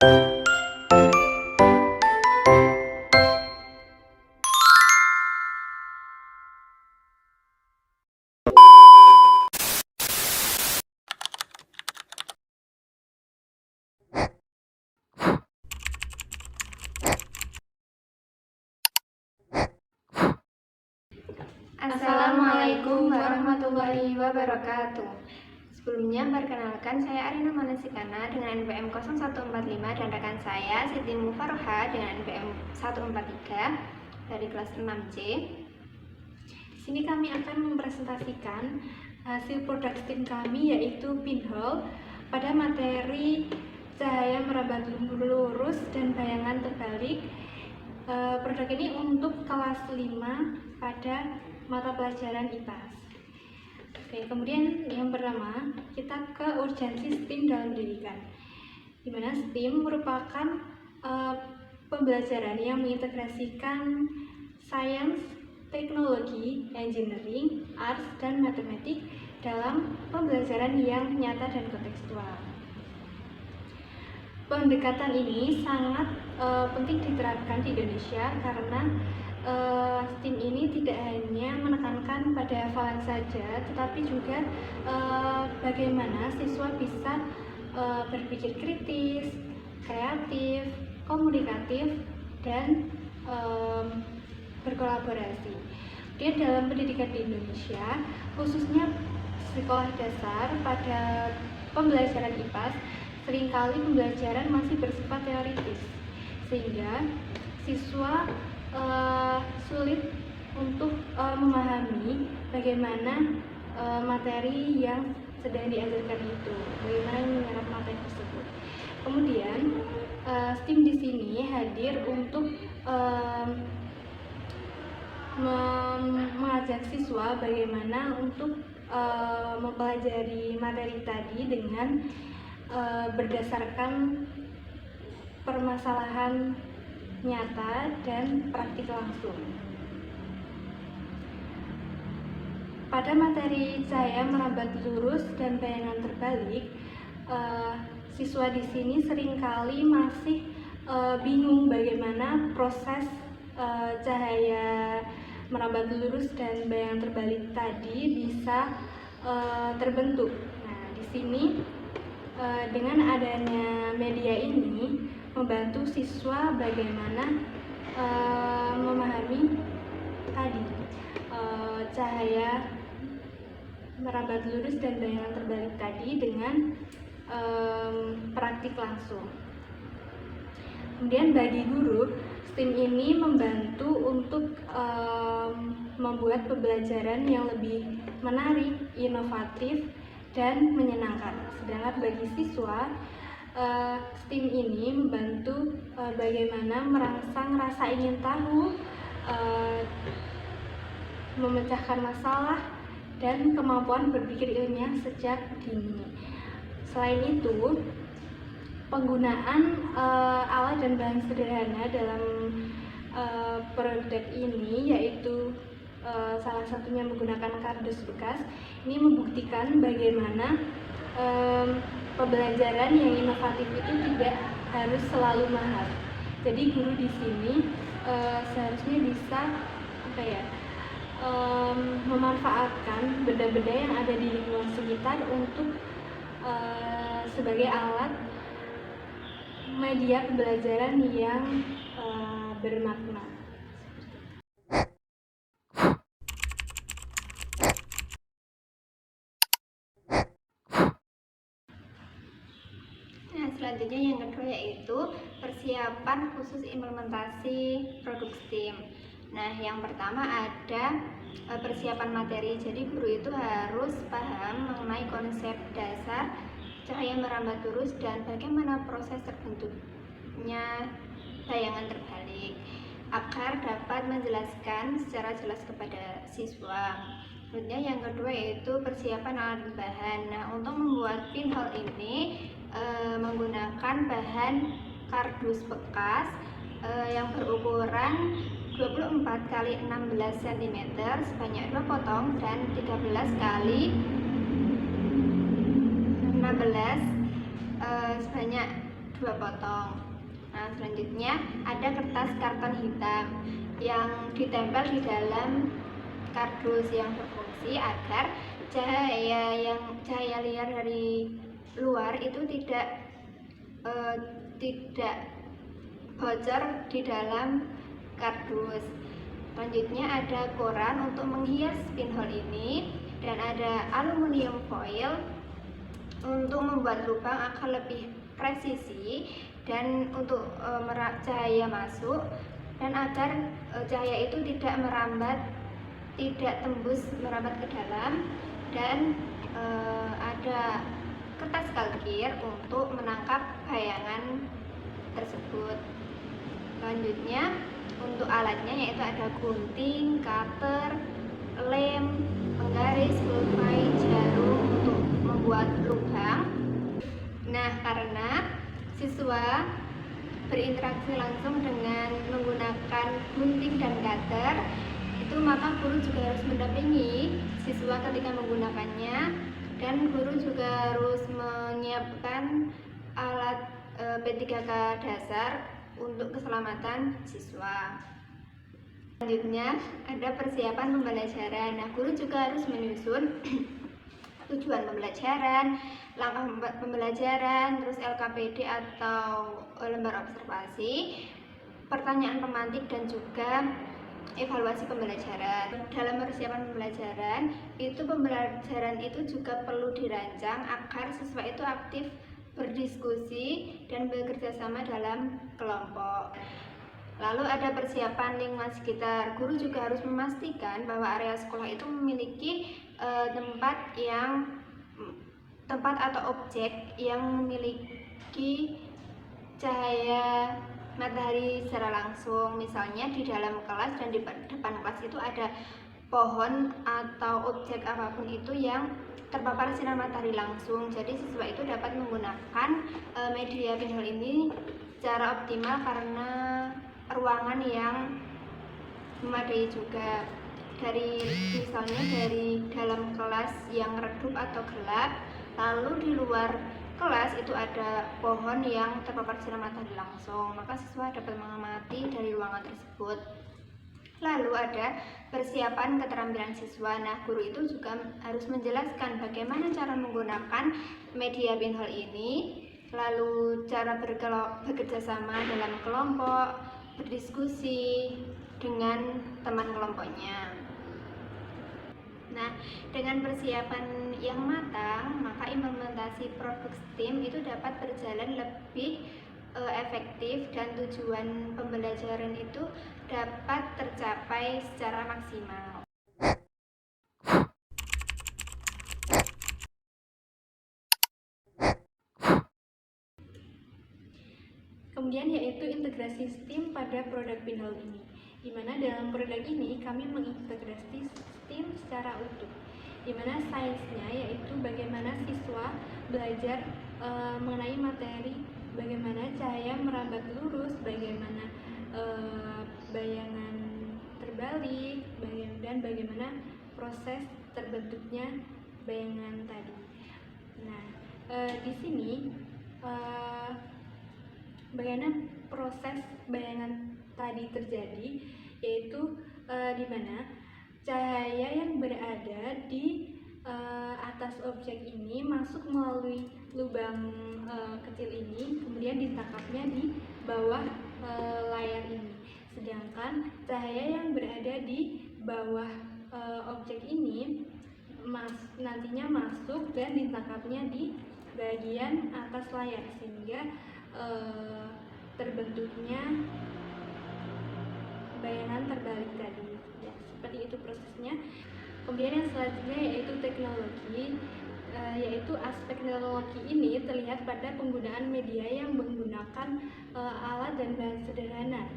Assalamualaikum warahmatullahi wabarakatuh. Sebelumnya perkenalkan, saya Arina Manasikana dengan NPM 0145 dan rekan saya Siti Mufaroha dengan NPM 143 dari kelas 6C. Di sini kami akan mempresentasikan hasil produk STEAM kami, yaitu pinhole pada materi cahaya merambat lurus dan bayangan terbalik. Produk ini untuk kelas 5 pada mata pelajaran IPAS. Oke, kemudian yang pertama kita ke urgensi STEAM dalam pendidikan, di mana STEAM merupakan pembelajaran yang mengintegrasikan sains, teknologi, engineering, arts, dan matematik dalam pembelajaran yang nyata dan kontekstual. Pendekatan ini sangat penting diterapkan di Indonesia karena STEAM ini tidak hanya menekankan pada hafalan saja, tetapi juga bagaimana siswa bisa berpikir kritis, kreatif, komunikatif, dan berkolaborasi. Kemudian dalam pendidikan di Indonesia, khususnya sekolah dasar pada pembelajaran IPAS, seringkali pembelajaran masih bersifat teoritis, sehingga siswa sulit untuk memahami bagaimana materi yang sedang diajarkan itu, bagaimana menyerap materi tersebut. Kemudian STEAM di sini hadir untuk mengajak siswa bagaimana untuk mempelajari materi tadi dengan berdasarkan permasalahan nyata dan praktik langsung. Pada materi cahaya merambat lurus dan bayangan terbalik, siswa di sini seringkali masih bingung bagaimana proses cahaya merambat lurus dan bayangan terbalik tadi bisa terbentuk. Nah, di sini dengan adanya media ini membantu siswa bagaimana memahami tadi cahaya merambat lurus dan bayangan terbalik tadi dengan praktik langsung. Kemudian bagi guru, STEAM ini membantu untuk membuat pembelajaran yang lebih menarik, inovatif, dan menyenangkan. Sedangkan bagi siswa, STEAM ini membantu bagaimana merangsang rasa ingin tahu, memecahkan masalah, dan kemampuan berpikir ilmiah sejak dini. Selain itu, penggunaan alat dan bahan sederhana dalam produk ini, yaitu salah satunya menggunakan kardus bekas, ini membuktikan bagaimana pembelajaran yang inovatif itu tidak harus selalu mahal. Jadi guru di sini seharusnya bisa memanfaatkan benda-benda yang ada di lingkungan sekitar untuk sebagai alat media pembelajaran yang bermakna. Nah, selanjutnya yang kedua yaitu persiapan khusus implementasi produk STEAM. Nah, yang pertama ada persiapan materi. Jadi guru itu harus paham mengenai konsep dasar cahaya merambat lurus dan bagaimana proses terbentuknya bayangan terbalik agar dapat menjelaskan secara jelas kepada siswa. Kemudian yang kedua yaitu persiapan alat bahan. Nah, untuk membuat pinhole ini menggunakan bahan kardus bekas yang berukuran 24 x 16 cm sebanyak 2 potong dan 13 x 16 sebanyak 2 potong. Nah, selanjutnya ada kertas karton hitam yang ditempel di dalam kardus yang berfungsi agar cahaya liar dari luar itu tidak bocor di dalam kardus. Selanjutnya ada koran untuk menghias pinhole ini, dan ada aluminium foil untuk membuat lubang agar lebih presisi dan untuk cahaya masuk, dan agar cahaya itu tidak tembus merambat ke dalam. Dan ada kertas kalkir untuk menangkap bayangan tersebut. Selanjutnya untuk alatnya yaitu ada gunting, cutter, lem, penggaris, pulpen, jarum untuk membuat lubang. Nah, karena siswa berinteraksi langsung dengan menggunakan gunting dan cutter, itu maka guru juga harus mendampingi siswa ketika menggunakannya, dan guru juga harus menyiapkan alat P3K dasar untuk keselamatan siswa. Selanjutnya ada persiapan pembelajaran. Nah, guru juga harus menyusun tujuan pembelajaran, langkah pembelajaran, terus LKPD atau lembar observasi, pertanyaan pemantik, dan juga evaluasi pembelajaran. Dalam persiapan pembelajaran itu juga perlu dirancang agar siswa itu aktif berdiskusi dan bekerja sama dalam kelompok. Lalu ada persiapan lingkungan sekitar. Guru juga harus memastikan bahwa area sekolah itu memiliki tempat atau objek yang memiliki cahaya matahari secara langsung. Misalnya di dalam kelas dan di depan kelas itu ada pohon atau objek apapun itu yang terpapar sinar matahari langsung. Jadi siswa itu dapat menggunakan media pinhole ini secara optimal karena ruangan yang memadai juga. Misalnya dari dalam kelas yang redup atau gelap, lalu di luar kelas itu ada pohon yang terpapar sinar matahari langsung, maka siswa dapat mengamati dari ruangan tersebut. Lalu ada persiapan keterampilan siswa. Nah, guru itu juga harus menjelaskan bagaimana cara menggunakan media pinhole ini, lalu cara bekerja sama dalam kelompok, berdiskusi dengan teman kelompoknya. Nah, dengan persiapan yang matang, maka implementasi produk STEAM itu dapat berjalan lebih efektif dan tujuan pembelajaran itu dapat tercapai secara maksimal. Kemudian yaitu integrasi STEAM pada produk pinhole ini, di mana dalam produk ini kami mengintegrasi STEAM secara utuh, di mana sainsnya yaitu bagaimana siswa belajar mengenai materi, bagaimana cahaya merambat lurus, bagaimana bayangan terbalik, dan bagaimana proses terbentuknya bayangan tadi. Nah, di sini bagaimana proses bayangan tadi terjadi, yaitu di mana cahaya yang berada di atas objek ini masuk melalui lubang kecil ini, kemudian ditangkapnya di bawah layar ini. Sedangkan cahaya yang berada di bawah objek ini nantinya masuk dan ditangkapnya di bagian atas layar, sehingga terbentuknya bayangan terbalik tadi. Ya, seperti itu prosesnya. Kemudian yang selanjutnya yaitu teknologi, yaitu aspek teknologi ini terlihat pada penggunaan media yang menggunakan alat dan bahan sederhana,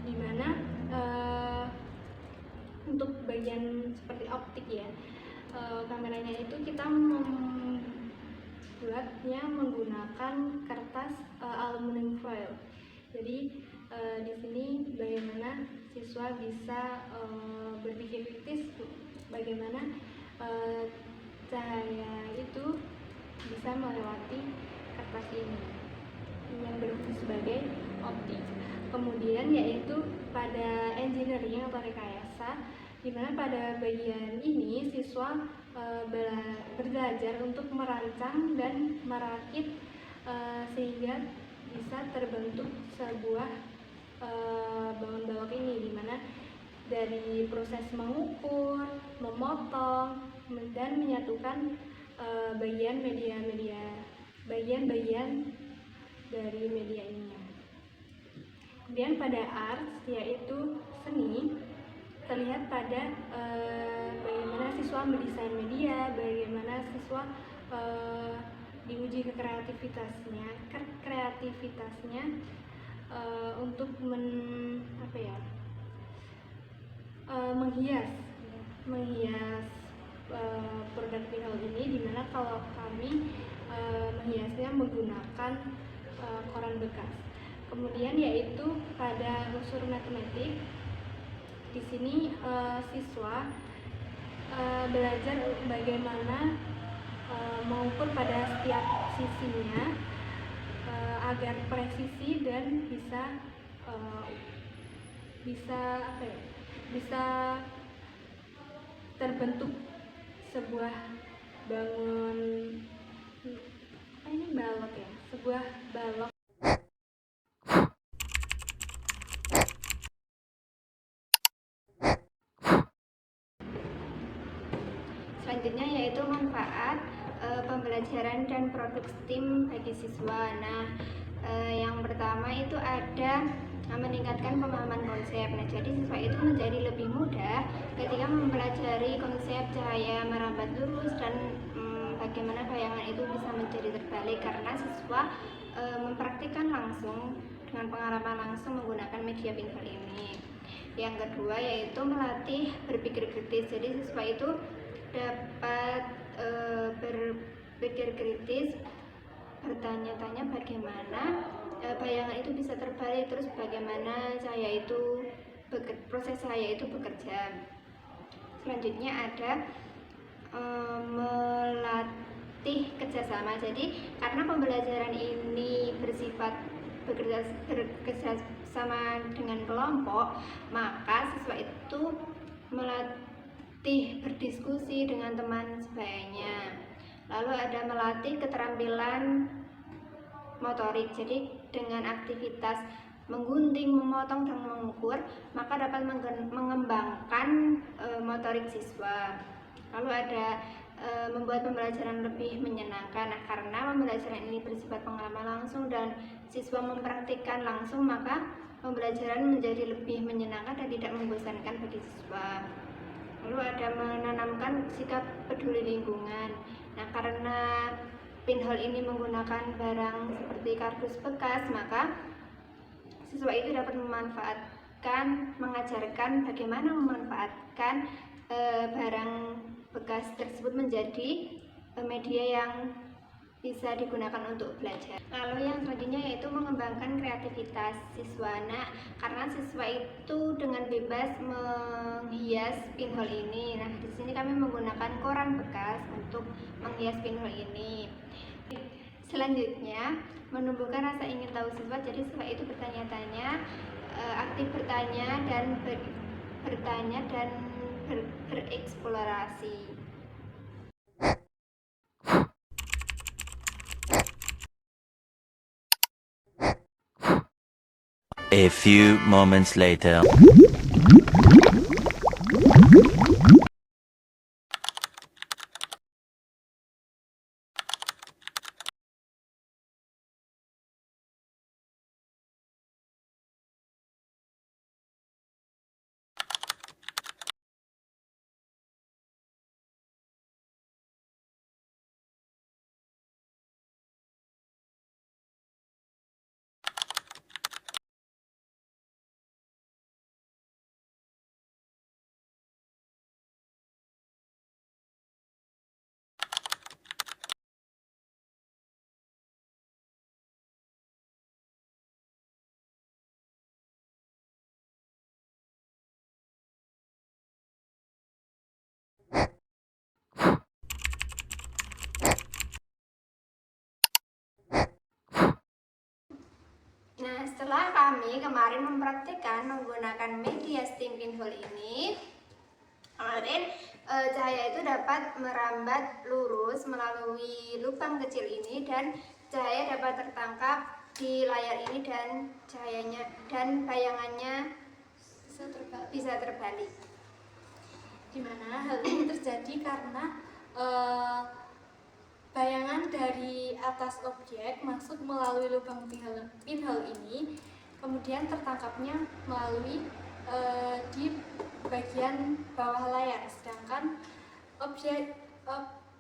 di mana untuk bagian seperti optik ya, kameranya itu kita membuatnya menggunakan kertas aluminium foil. Jadi di sini bagaimana siswa bisa berpikir kritis, bagaimana cahaya itu bisa melewati kertas ini. yang berfungsi sebagai optik. Kemudian yaitu pada engineering atau rekayasa, di mana pada bagian ini siswa belajar untuk merancang dan merakit sehingga bisa terbentuk sebuah balon balok ini, di mana dari proses mengukur, memotong, dan menyatukan bagian-bagian dari media ini. Kemudian pada art, yaitu seni, terlihat pada bagaimana siswa mendesain media, bagaimana siswa diuji ke kreativitasnya untuk menghias produk pinhole ini, dimana kalau kami menghiasnya menggunakan koran bekas. Kemudian yaitu pada unsur matematik, di sini siswa belajar bagaimana mengukur pada setiap sisinya agar presisi dan bisa terbentuk sebuah sebuah balok. Selanjutnya yaitu manfaat pembelajaran dan produk STEAM bagi siswa. Nah, yang pertama itu ada meningkatkan pemahaman konsep. Nah, jadi siswa itu menjadi lebih mudah ketika mempelajari konsep cahaya merambat lurus dan bagaimana bayangan itu bisa menjadi terbalik, karena siswa mempraktikkan langsung dengan pengalaman langsung menggunakan media pinhole ini. Yang kedua yaitu melatih berpikir kritis. Jadi siswa itu dapat berpikir kritis, bertanya-tanya bagaimana bayangan itu bisa terbalik, terus bagaimana proses cahaya itu bekerja. Selanjutnya ada melatih kerjasama. Jadi karena pembelajaran ini bersifat bekerja sama dengan kelompok, maka siswa itu melatih berdiskusi dengan teman sebayanya. Lalu ada melatih keterampilan motorik. Jadi dengan aktivitas menggunting, memotong, dan mengukur, maka dapat mengembangkan motorik siswa. Lalu ada membuat pembelajaran lebih menyenangkan. Nah, karena pembelajaran ini bersifat pengalaman langsung dan siswa mempraktikkan langsung, maka pembelajaran menjadi lebih menyenangkan dan tidak membosankan bagi siswa. Lalu ada menanamkan sikap peduli lingkungan. Nah, karena pinhole ini menggunakan barang seperti kardus bekas, maka siswa itu dapat mengajarkan bagaimana memanfaatkan barang bekas tersebut menjadi media yang bisa digunakan untuk belajar. Lalu yang selanjutnya yaitu mengembangkan kreativitas siswa. Nah, karena siswa itu dengan bebas menghias pinhole ini. Nah, di sini kami menggunakan koran bekas untuk menghias pinhole ini. Selanjutnya, menumbuhkan rasa ingin tahu siswa. Jadi siswa itu bertanya-tanya, aktif bertanya dan bereksplorasi. A few moments later. Nah, setelah kami kemarin mempraktikkan menggunakan media steam pinhole ini, kemarin cahaya itu dapat merambat lurus melalui lubang kecil ini dan cahaya dapat tertangkap di layar ini dan cahayanya dan bayangannya bisa terbalik. Dimana hal ini terjadi karena bayangan dari atas objek masuk melalui lubang pinhole ini, kemudian tertangkapnya melalui di bagian bawah layar, sedangkan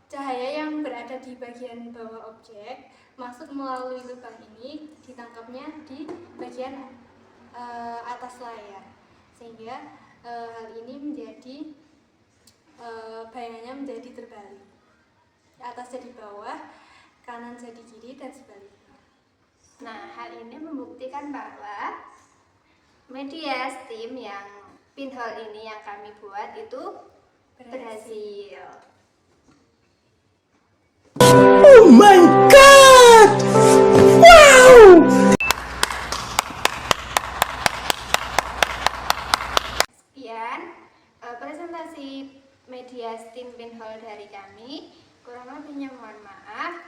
cahaya yang berada di bagian bawah objek masuk melalui lubang ini, ditangkapnya di bagian atas layar, sehingga hal ini menjadi bayangannya menjadi terbalik, atas jadi bawah, kanan jadi kiri, dan sebaliknya. Nah, hal ini membuktikan bahwa media steam yang pinhole ini yang kami buat itu berhasil. Oh my god! Wow! Sekian presentasi media steam pinhole dari kami. Kurang lebihnya mohon maaf.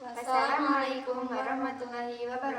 Wassalamualaikum warahmatullahi wabarakatuh.